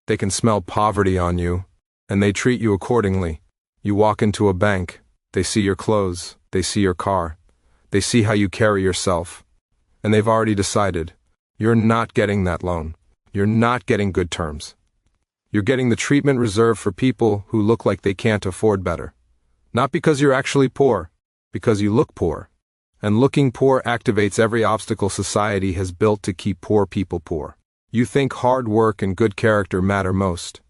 They can smell poverty on you, and they treat you accordingly. You walk into a bank, they see your clothes, they see your car, they see how you carry yourself, and they've already decided, you're not getting that loan. You're not getting good terms. You're getting the treatment reserved for people who look like they can't afford better. Not because you're actually poor, because you look poor. And looking poor activates every obstacle society has built to keep poor people poor. You think hard work and good character matter most.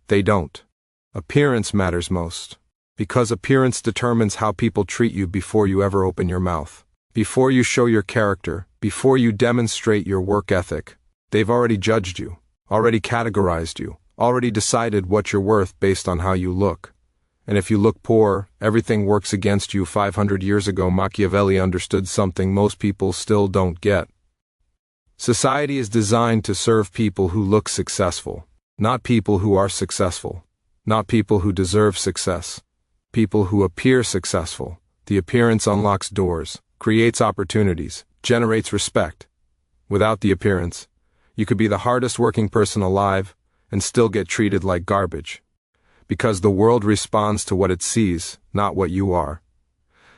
They don't. Appearance matters most. Because appearance determines how people treat you before you ever open your mouth. Before you show your character, before you demonstrate your work ethic, they've already judged you, already categorized you, already decided what you're worth based on how you look. And if you look poor, everything works against you. 500 years ago, Machiavelli understood something most people still don't get. Society is designed to serve people who look successful, not people who are successful, not people who deserve success, people who appear successful. The appearance unlocks doors, creates opportunities, generates respect. Without the appearance, you could be the hardest working person alive and still get treated like garbage. Because the world responds to what it sees, not what you are.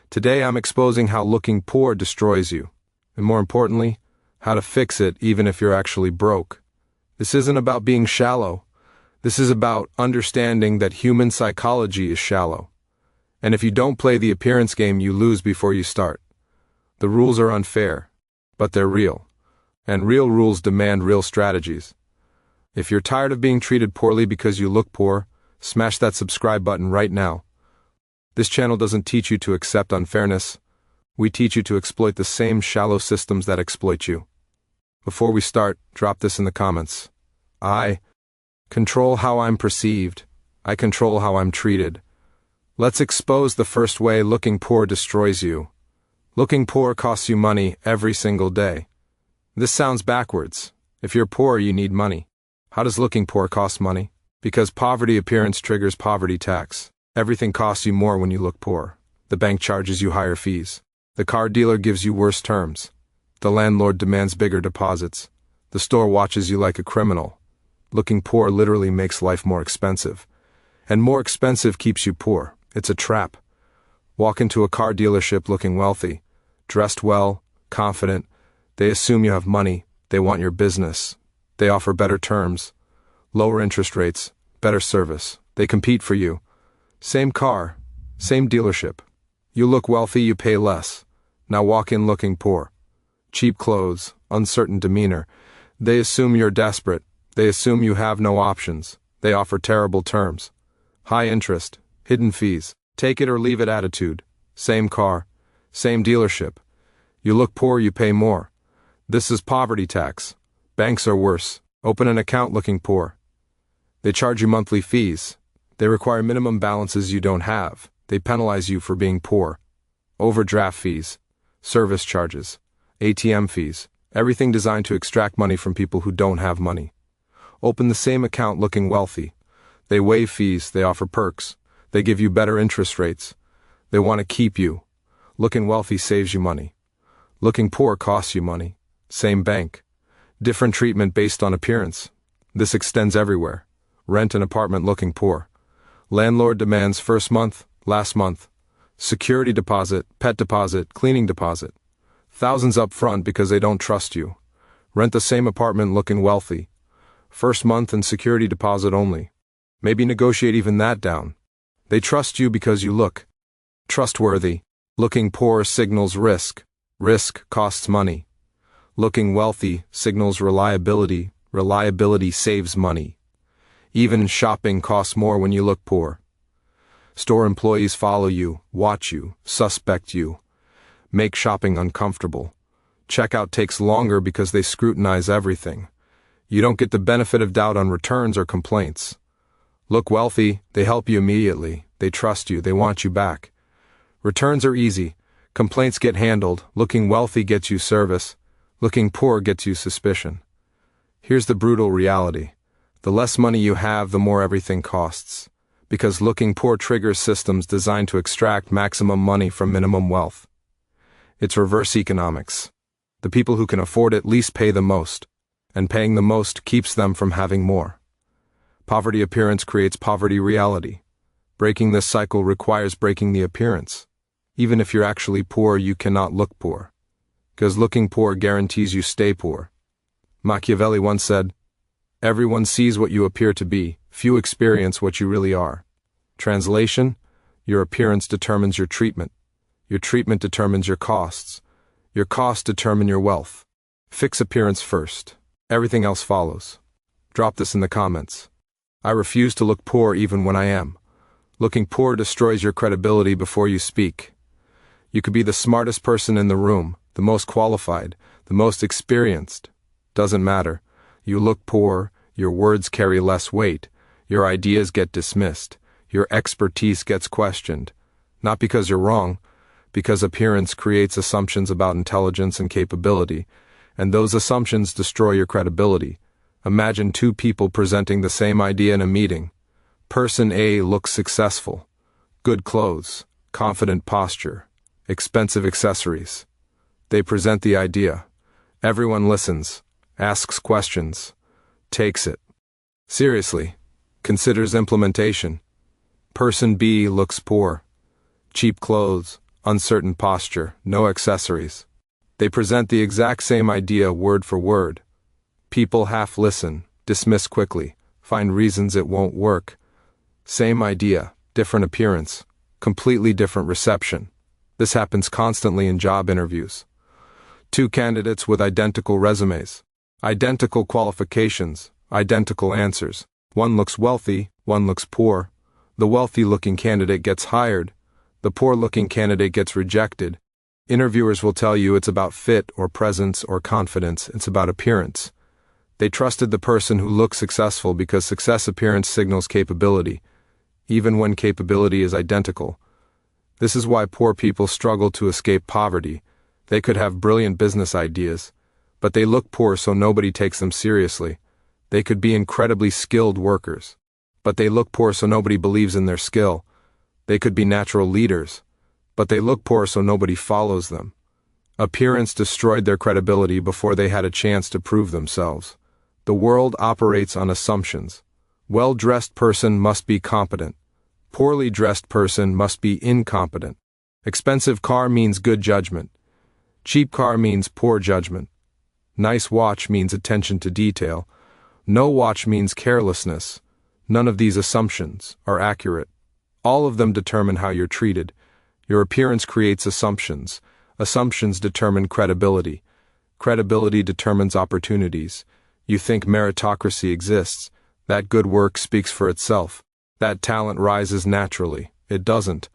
Today I'm exposing how looking poor destroys you, and more importantly, how to fix it even if you're actually broke. This isn't about being shallow. This is about understanding that human psychology is shallow. And if you don't play the appearance game, you lose before you start. The rules are unfair, but they're real. And real rules demand real strategies. If you're tired of being treated poorly because you look poor, smash that subscribe button right now. This channel doesn't teach you to accept unfairness. We teach you to exploit the same shallow systems that exploit you. Before we start, drop this in the comments. I control how I'm perceived. I control how I'm treated. Let's expose the first way looking poor destroys you. Looking poor costs you money every single day. This sounds backwards. If you're poor, you need money. How does looking poor cost money? Because poverty appearance triggers poverty tax. Everything costs you more when you look poor. The bank charges you higher fees. The car dealer gives you worse terms. The landlord demands bigger deposits. The store watches you like a criminal. Looking poor literally makes life more expensive. And more expensive keeps you poor. It's a trap. Walk into a car dealership looking wealthy, dressed well, confident. They assume you have money. They want your business. They offer better terms, lower interest rates, better service. They compete for you. Same car, same dealership. You look wealthy, you pay less. Now walk in looking poor. Cheap clothes, uncertain demeanor. They assume you're desperate. They assume you have no options. They offer terrible terms. High interest, hidden fees, take it or leave it attitude. Same car, same dealership. You look poor, you pay more. This is poverty tax. Banks are worse. Open an account looking poor. They charge you monthly fees. They require minimum balances you don't have. They penalize you for being poor. Overdraft fees, service charges, ATM fees, everything designed to extract money from people who don't have money. Open the same account looking wealthy. They waive fees, they offer perks, they give you better interest rates. They want to keep you. Looking wealthy saves you money. Looking poor costs you money. Same bank. Different treatment based on appearance. This extends everywhere. Rent an apartment looking poor. Landlord demands first month, last month. Security deposit, pet deposit, cleaning deposit. Thousands up front because they don't trust you. Rent the same apartment looking wealthy. First month and security deposit only. Maybe negotiate even that down. They trust you because you look trustworthy. Looking poor signals risk. Risk costs money. Looking wealthy signals reliability. Reliability saves money. Even shopping costs more when you look poor. Store employees follow you, watch you, suspect you. Make shopping uncomfortable. Checkout takes longer because they scrutinize everything. You don't get the benefit of doubt on returns or complaints. Look wealthy, they help you immediately. They trust you, they want you back. Returns are easy. Complaints get handled. Looking wealthy gets you service. Looking poor gets you suspicion. Here's the brutal reality. The less money you have, the more everything costs. Because looking poor triggers systems designed to extract maximum money from minimum wealth. It's reverse economics. The people who can afford it least pay the most, and paying the most keeps them from having more. Poverty appearance creates poverty reality. Breaking this cycle requires breaking the appearance. Even if you're actually poor, you cannot look poor. Because looking poor guarantees you stay poor. Machiavelli once said, "Everyone sees what you appear to be, few experience what you really are." Translation: your appearance determines your treatment. Your treatment determines your costs. Your costs determine your wealth. Fix appearance first. Everything else follows. Drop this in the comments. I refuse to look poor even when I am. Looking poor destroys your credibility before you speak. You could be the smartest person in the room, the most qualified, the most experienced. Doesn't matter. You look poor, your words carry less weight, your ideas get dismissed, your expertise gets questioned. Not because you're wrong, because appearance creates assumptions about intelligence and capability, and those assumptions destroy your credibility. Imagine two people presenting the same idea in a meeting. Person A looks successful. Good clothes, confident posture, expensive accessories. They present the idea. Everyone listens, asks questions, takes it seriously, considers implementation. Person B looks poor. Cheap clothes, uncertain posture, no accessories. They present the exact same idea word for word. People half listen, dismiss quickly, find reasons it won't work. Same idea, different appearance, completely different reception. This happens constantly in job interviews. Two candidates with identical resumes, identical qualifications, identical answers. One looks wealthy, one looks poor. The wealthy-looking candidate gets hired. The poor-looking candidate gets rejected. Interviewers will tell you it's about fit or presence or confidence, it's about appearance. They trusted the person who looked successful because success appearance signals capability, even when capability is identical. This is why poor people struggle to escape poverty. They could have brilliant business ideas, but they look poor so nobody takes them seriously. They could be incredibly skilled workers, but they look poor so nobody believes in their skill. They could be natural leaders, but they look poor so nobody follows them. Appearance destroyed their credibility before they had a chance to prove themselves. The world operates on assumptions. Well-dressed person must be competent. Poorly dressed person must be incompetent. Expensive car means good judgment. Cheap car means poor judgment. Nice watch means attention to detail. No watch means carelessness. None of these assumptions are accurate. All of them determine how you're treated. Your appearance creates assumptions. Assumptions determine credibility. Credibility determines opportunities. You think meritocracy exists. That good work speaks for itself. That talent rises naturally. It doesn't.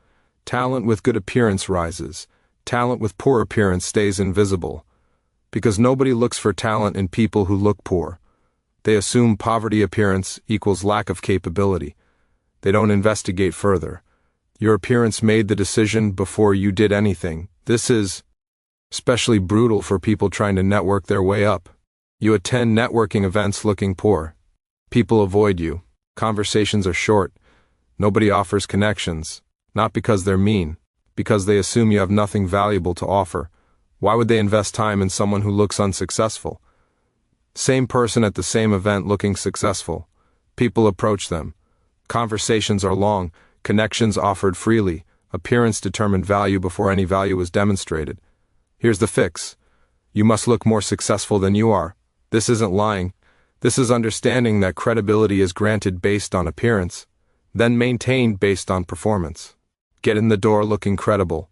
Talent with good appearance rises. Talent with poor appearance stays invisible. Because nobody looks for talent in people who look poor. They assume poverty appearance equals lack of capability. They don't investigate further. Your appearance made the decision before you did anything. This is especially brutal for people trying to network their way up. You attend networking events looking poor. People avoid you. Conversations are short. Nobody offers connections. Not because they're mean, because they assume you have nothing valuable to offer. Why would they invest time in someone who looks unsuccessful? Same person at the same event looking successful. People approach them. Conversations are long, connections offered freely, appearance determined value before any value was demonstrated. Here's the fix. You must look more successful than you are. This isn't lying. This is understanding that credibility is granted based on appearance, then maintained based on performance. Get in the door looking credible,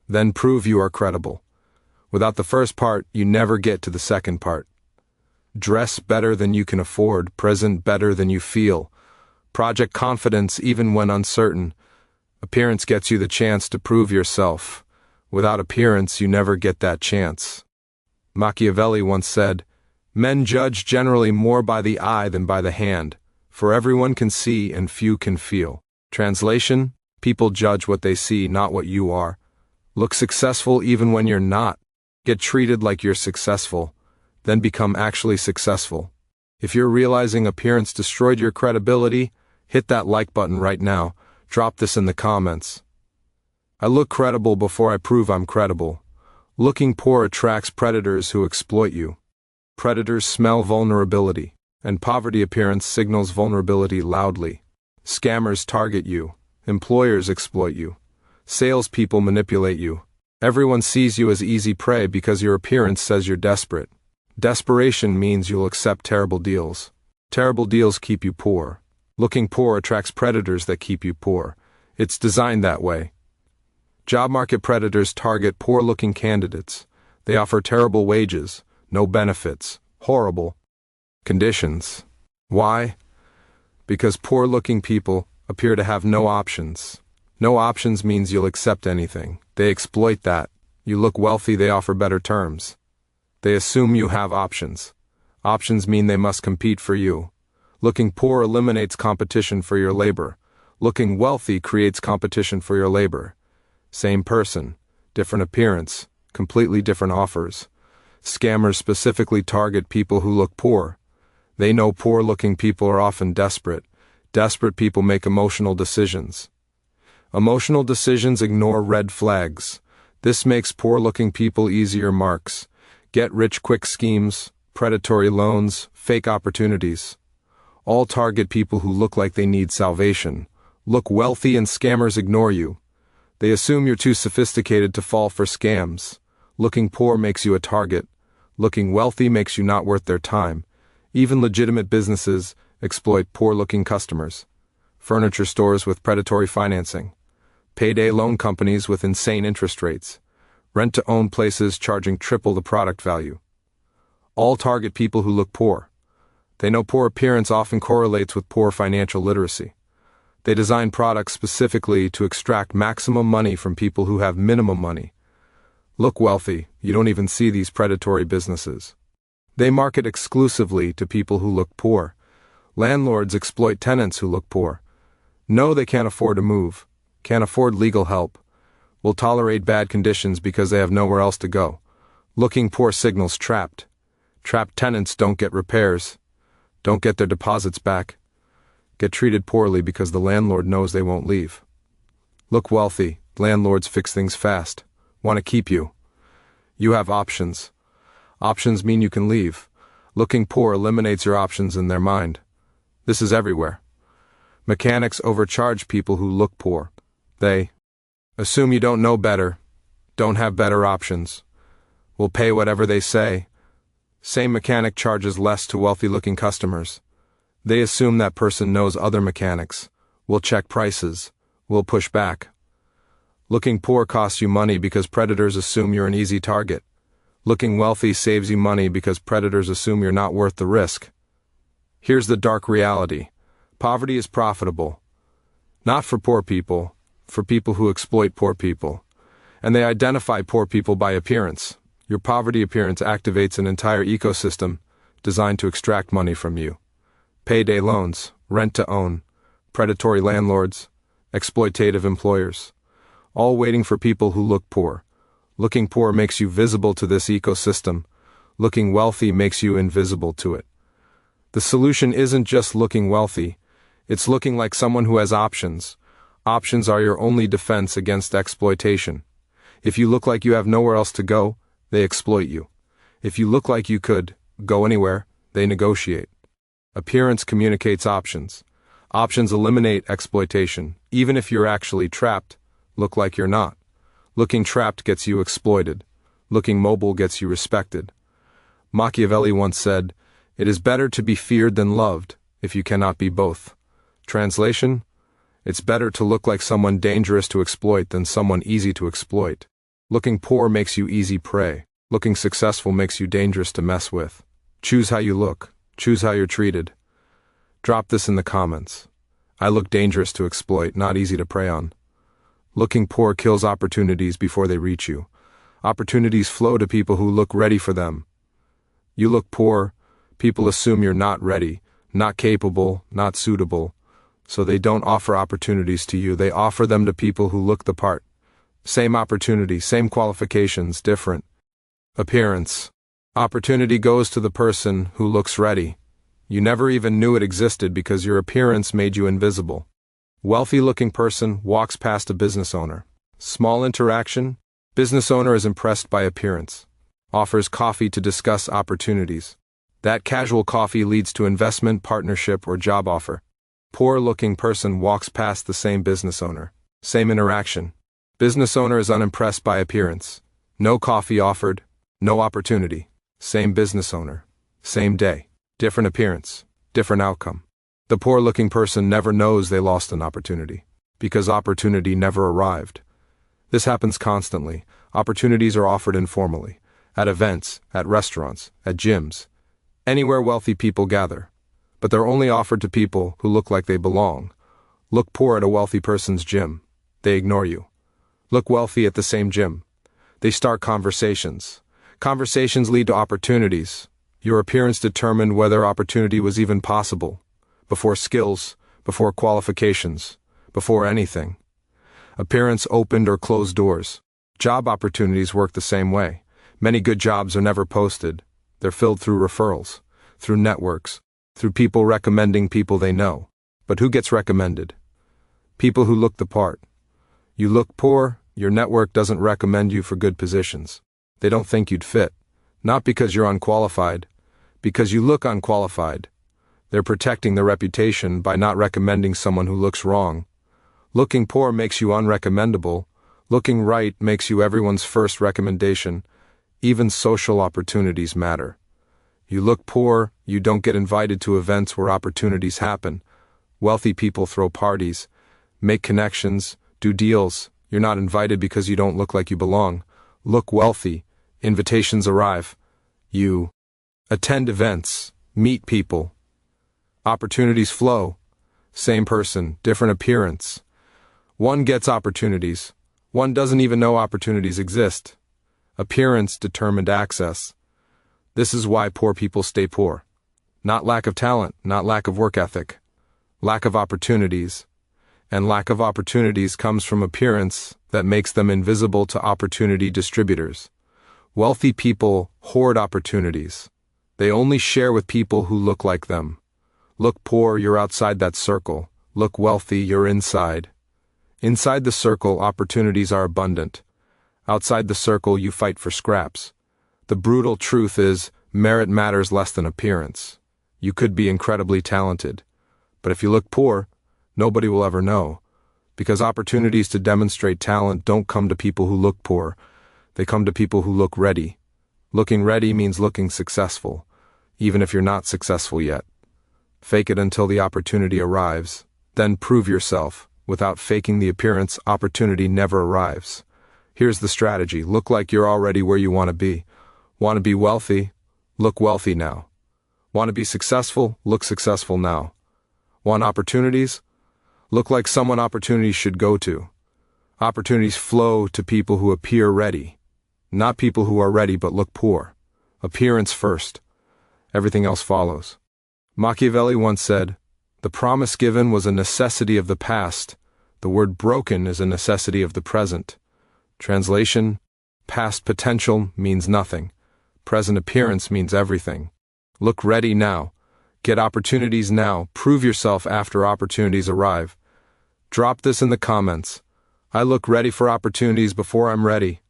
then prove you are credible. Without the first part, you never get to the second part. Dress better than you can afford, present better than you feel. Project confidence even when uncertain. Appearance gets you the chance to prove yourself. Without appearance, you never get that chance. Machiavelli once said, "Men judge generally more by the eye than by the hand, for everyone can see and few can feel." Translation: people judge what they see, not what you are. Look successful even when you're not. Get treated like you're successful, then become actually successful. If you're realizing appearance destroyed your credibility, hit that like button right now. Drop this in the comments. I look credible before I prove I'm credible. Looking poor attracts predators who exploit you. Predators smell vulnerability. And poverty appearance signals vulnerability loudly. Scammers target you. Employers exploit you. Salespeople manipulate you. Everyone sees you as easy prey because your appearance says you're desperate. Desperation means you'll accept terrible deals. Terrible deals keep you poor. Looking poor attracts predators that keep you poor. It's designed that way. Job market predators target poor-looking candidates. They offer terrible wages, no benefits, horrible conditions. Why? Because poor-looking people appear to have no options. No options means you'll accept anything. They exploit that. You look wealthy, they offer better terms. They assume you have options. Options mean they must compete for you. Looking poor eliminates competition for your labor. Looking wealthy creates competition for your labor. Same person, different appearance, completely different offers. Scammers specifically target people who look poor. They know poor-looking people are often desperate. Desperate people make emotional decisions. Emotional decisions ignore red flags. This makes poor-looking people easier marks. Get-rich-quick schemes, predatory loans, fake opportunities. All target people who look like they need salvation. Look wealthy and scammers ignore you. They assume you're too sophisticated to fall for scams. Looking poor makes you a target. Looking wealthy makes you not worth their time. Even legitimate businesses exploit poor-looking customers. Furniture stores with predatory financing. Payday loan companies with insane interest rates. Rent-to-own places charging triple the product value. All target people who look poor. They know poor appearance often correlates with poor financial literacy. They design products specifically to extract maximum money from people who have minimum money. Look wealthy, you don't even see these predatory businesses. They market exclusively to people who look poor. Landlords exploit tenants who look poor. Know they can't afford to move, can't afford legal help, will tolerate bad conditions because they have nowhere else to go. Looking poor signals trapped. Trapped tenants don't get repairs, don't get their deposits back, get treated poorly because the landlord knows they won't leave. Look wealthy, landlords fix things fast, want to keep you. You have options. Options mean you can leave. Looking poor eliminates your options in their mind. This is everywhere. Mechanics overcharge people who look poor. They assume you don't know better, don't have better options, will pay whatever they say. Same mechanic charges less to wealthy-looking customers. They assume that person knows other mechanics, will check prices, will push back. Looking poor costs you money because predators assume you're an easy target. Looking wealthy saves you money because predators assume you're not worth the risk. Here's the dark reality. Poverty is profitable. Not for poor people, for people who exploit poor people. And they identify poor people by appearance. Your poverty appearance activates an entire ecosystem designed to extract money from you. Payday loans, rent-to-own, predatory landlords, exploitative employers. All waiting for people who look poor. Looking poor makes you visible to this ecosystem. Looking wealthy makes you invisible to it. The solution isn't just looking wealthy. It's looking like someone who has options. Options are your only defense against exploitation. If you look like you have nowhere else to go, they exploit you. If you look like you could go anywhere, they negotiate. Appearance communicates options. Options eliminate exploitation. Even if you're actually trapped, look like you're not. Looking trapped gets you exploited. Looking mobile gets you respected. Machiavelli once said, "It is better to be feared than loved, if you cannot be both." Translation: it's better to look like someone dangerous to exploit than someone easy to exploit. Looking poor makes you easy prey. Looking successful makes you dangerous to mess with. Choose how you look. Choose how you're treated. Drop this in the comments. I look dangerous to exploit, not easy to prey on. Looking poor kills opportunities before they reach you. Opportunities flow to people who look ready for them. You look poor, people assume you're not ready, not capable, not suitable, so they don't offer opportunities to you. They offer them to people who look the part. Same opportunity, same qualifications, different appearance. Opportunity goes to the person who looks ready. You never even knew it existed because your appearance made you invisible. Wealthy-looking person walks past a business owner. Small interaction. Business owner is impressed by appearance. Offers coffee to discuss opportunities. That casual coffee leads to investment, partnership, or job offer. Poor-looking person walks past the same business owner. Same interaction. Business owner is unimpressed by appearance. No coffee offered, no opportunity. Same business owner. Same day. Different appearance. Different outcome. The poor-looking person never knows they lost an opportunity, because opportunity never arrived. This happens constantly. Opportunities are offered informally. At events, at restaurants, at gyms. Anywhere wealthy people gather. But they're only offered to people who look like they belong. Look poor at a wealthy person's gym. They ignore you. Look wealthy at the same gym. They start conversations. Conversations lead to opportunities. Your appearance determined whether opportunity was even possible. Before skills, before qualifications, before anything. Appearance opened or closed doors. Job opportunities work the same way. Many good jobs are never posted. They're filled through referrals, through networks, through people recommending people they know. But who gets recommended? People who look the part. You look poor, your network doesn't recommend you for good positions. They don't think you'd fit. Not because you're unqualified, because you look unqualified. They're protecting their reputation by not recommending someone who looks wrong. Looking poor makes you unrecommendable. Looking right makes you everyone's first recommendation. Even social opportunities matter. You look poor, you don't get invited to events where opportunities happen. Wealthy people throw parties, make connections, do deals. You're not invited because you don't look like you belong. Look wealthy, invitations arrive. You attend events, meet people. Opportunities flow. Same person, different appearance. One gets opportunities. One doesn't even know opportunities exist. Appearance determined access. This is why poor people stay poor. Not lack of talent, not lack of work ethic. Lack of opportunities. And lack of opportunities comes from appearance that makes them invisible to opportunity distributors. Wealthy people hoard opportunities. They only share with people who look like them. Look poor, you're outside that circle. Look wealthy, you're inside. Inside the circle, opportunities are abundant. Outside the circle, you fight for scraps. The brutal truth is, merit matters less than appearance. You could be incredibly talented. But if you look poor, nobody will ever know. Because opportunities to demonstrate talent don't come to people who look poor. They come to people who look ready. Looking ready means looking successful, even if you're not successful yet. Fake it until the opportunity arrives. Then prove yourself. Without faking the appearance, opportunity never arrives. Here's the strategy. Look like you're already where you want to be. Want to be wealthy? Look wealthy now. Want to be successful? Look successful now. Want opportunities? Look like someone opportunities should go to. Opportunities flow to people who appear ready. Not people who are ready but look poor. Appearance first. Everything else follows. Machiavelli once said, "The promise given was a necessity of the past. The word broken is a necessity of the present." Translation: past potential means nothing. Present appearance means everything. Look ready now. Get opportunities now. Prove yourself after opportunities arrive. Drop this in the comments. I look ready for opportunities before I'm ready.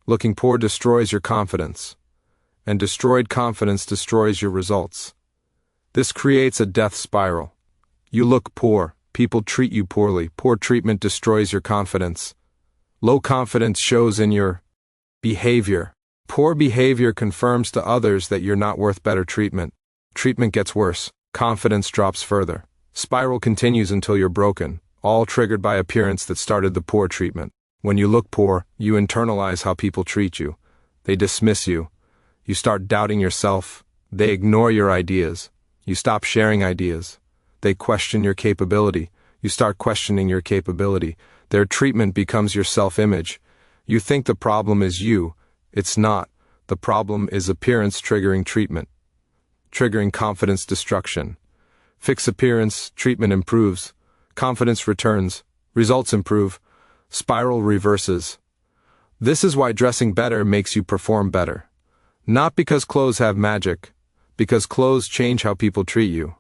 Looking poor destroys your confidence. And destroyed confidence destroys your results. This creates a death spiral. You look poor. People treat you poorly. Poor treatment destroys your confidence. Low confidence shows in your behavior. Poor behavior confirms to others that you're not worth better treatment. Treatment gets worse. Confidence drops further. Spiral continues until you're broken, all triggered by appearance that started the poor treatment. When you look poor, you internalize how people treat you. They dismiss you. You start doubting yourself. They ignore your ideas. You stop sharing ideas. They question your capability. You start questioning your capability. Their treatment becomes your self-image. You think the problem is you. It's not. The problem is appearance triggering treatment. Triggering confidence destruction. Fix appearance, treatment improves. Confidence returns. Results improve. Spiral reverses. This is why dressing better makes you perform better. Not because clothes have magic. Because clothes change how people treat you.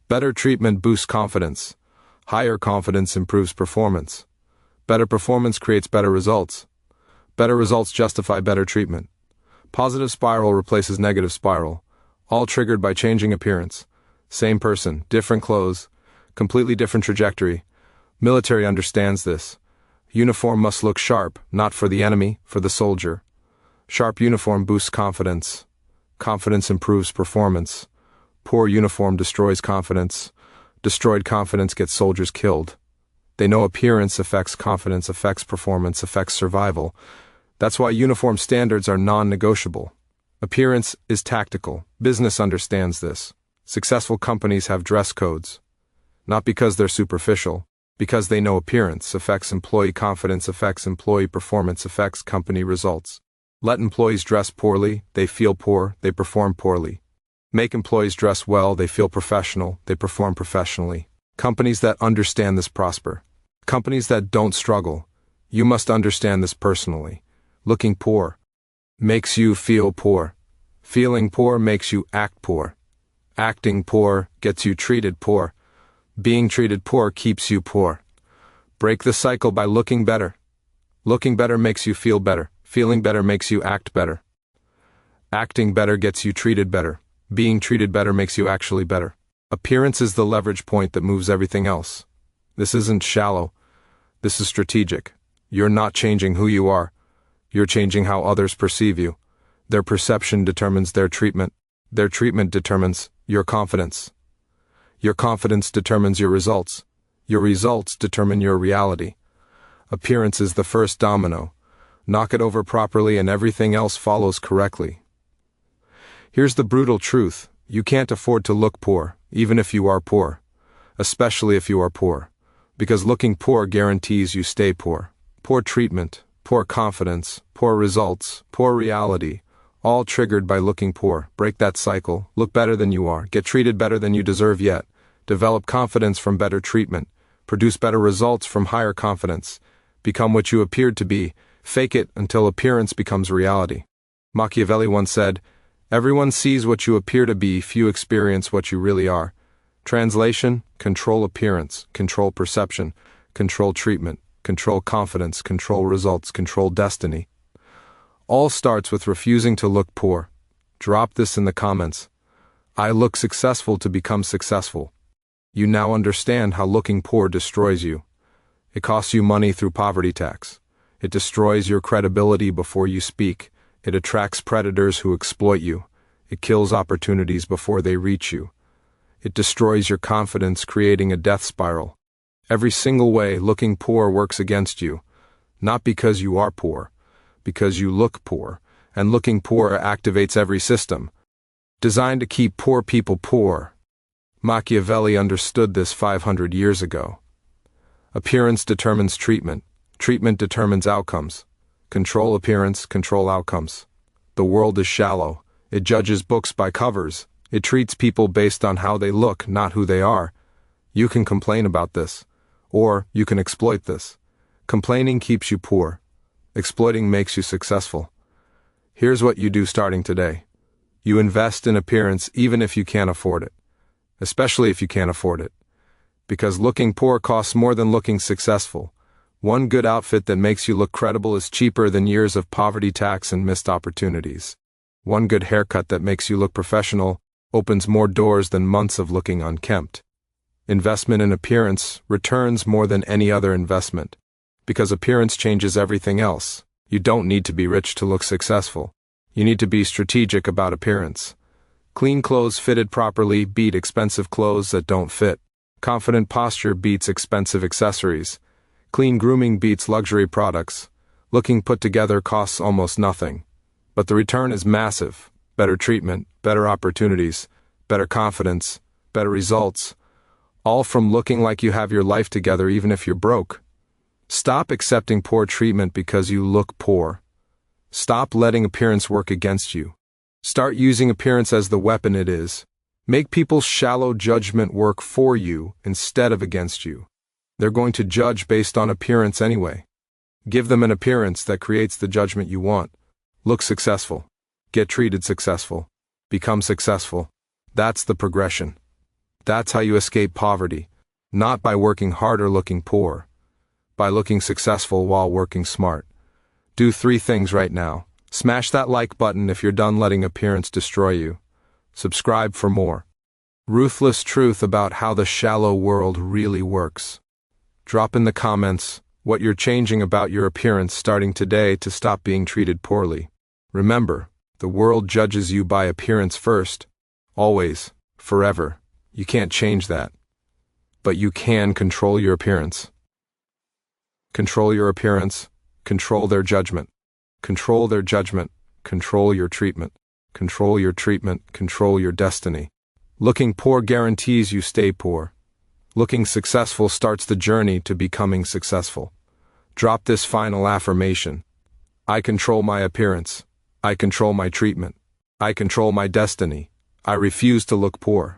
Better treatment boosts confidence. Higher confidence improves performance. Better performance creates better results. Better results justify better treatment. Positive spiral replaces negative spiral. all triggered by changing appearance. Same person, different clothes, completely different trajectory. Military understands this. Uniform must look sharp, not for the enemy, for the soldier. Sharp uniform boosts confidence. Confidence improves performance. Poor uniform destroys confidence. Destroyed confidence gets soldiers killed. They know appearance affects confidence, affects performance, affects survival. That's why uniform standards are non-negotiable. Appearance is tactical. Business understands this. Successful companies have dress codes. Not because they're superficial, because they know appearance affects employee confidence, affects employee performance, affects company results. Let employees dress poorly, they feel poor, they perform poorly. Make employees dress well, they feel professional, they perform professionally. Companies that understand this prosper. Companies that don't struggle. You must understand this personally. Looking poor makes you feel poor. Feeling poor makes you act poor. Acting poor gets you treated poor. Being treated poor keeps you poor. Break the cycle by looking better. Looking better makes you feel better. Feeling better makes you act better. Acting better gets you treated better. Being treated better makes you actually better. Appearance is the leverage point that moves everything else. This isn't shallow. This is strategic. You're not changing who you are. You're changing how others perceive you. Their perception determines their treatment. Their treatment determines your confidence. Your confidence determines your results. Your results determine your reality. Appearance is the first domino. Knock it over properly and everything else follows correctly. Here's the brutal truth. You can't afford to look poor, even if you are poor. Especially if you are poor. Because looking poor guarantees you stay poor. Poor treatment, poor confidence, poor results, poor reality, all triggered by looking poor. Break that cycle. Look better than you are. Get treated better than you deserve yet. Develop confidence from better treatment. Produce better results from higher confidence. Become what you appeared to be. Fake it until appearance becomes reality. Machiavelli once said, "Everyone sees what you appear to be, few experience what you really are." Translation: control appearance, control perception, control treatment, control confidence, control results, control destiny. All starts with refusing to look poor. Drop this in the comments. I look successful to become successful. You now understand how looking poor destroys you. It costs you money through poverty tax. It destroys your credibility before you speak. It attracts predators who exploit you. It kills opportunities before they reach you. It destroys your confidence, creating a death spiral. Every single way looking poor works against you. Not because you are poor, because you look poor, and looking poor activates every system designed to keep poor people poor. Machiavelli understood this 500 years ago. Appearance determines treatment. Treatment determines outcomes. Control appearance, control outcomes. The world is shallow. It judges books by covers. It treats people based on how they look, not who they are. You can complain about this. Or you can exploit this. Complaining keeps you poor. Exploiting makes you successful. Here's what you do starting today. You invest in appearance even if you can't afford it. Especially if you can't afford it. Because looking poor costs more than looking successful. One good outfit that makes you look credible is cheaper than years of poverty tax and missed opportunities. One good haircut that makes you look professional opens more doors than months of looking unkempt. Investment in appearance returns more than any other investment. Because appearance changes everything else. You don't need to be rich to look successful. You need to be strategic about appearance. Clean clothes fitted properly beat expensive clothes that don't fit. Confident posture beats expensive accessories. Clean grooming beats luxury products. Looking put together costs almost nothing. But the return is massive. Better treatment, better opportunities, better confidence, better results. All from looking like you have your life together even if you're broke. Stop accepting poor treatment because you look poor. Stop letting appearance work against you. Start using appearance as the weapon it is. Make people's shallow judgment work for you instead of against you. They're going to judge based on appearance anyway. Give them an appearance that creates the judgment you want. Look successful. Get treated successful. Become successful. That's the progression. That's how you escape poverty. Not by working hard or looking poor. By looking successful while working smart. Do 3 things right now. Smash that like button if you're done letting appearance destroy you. Subscribe for more ruthless truth about how the shallow world really works. Drop in the comments what you're changing about your appearance starting today to stop being treated poorly. Remember, the world judges you by appearance first. Always, forever. You can't change that. But you can control your appearance. Control your appearance. Control their judgment. Control their judgment. Control your treatment. Control your treatment. Control your destiny. Looking poor guarantees you stay poor. Looking successful starts the journey to becoming successful. Drop this final affirmation. I control my appearance. I control my treatment. I control my destiny. I refuse to look poor.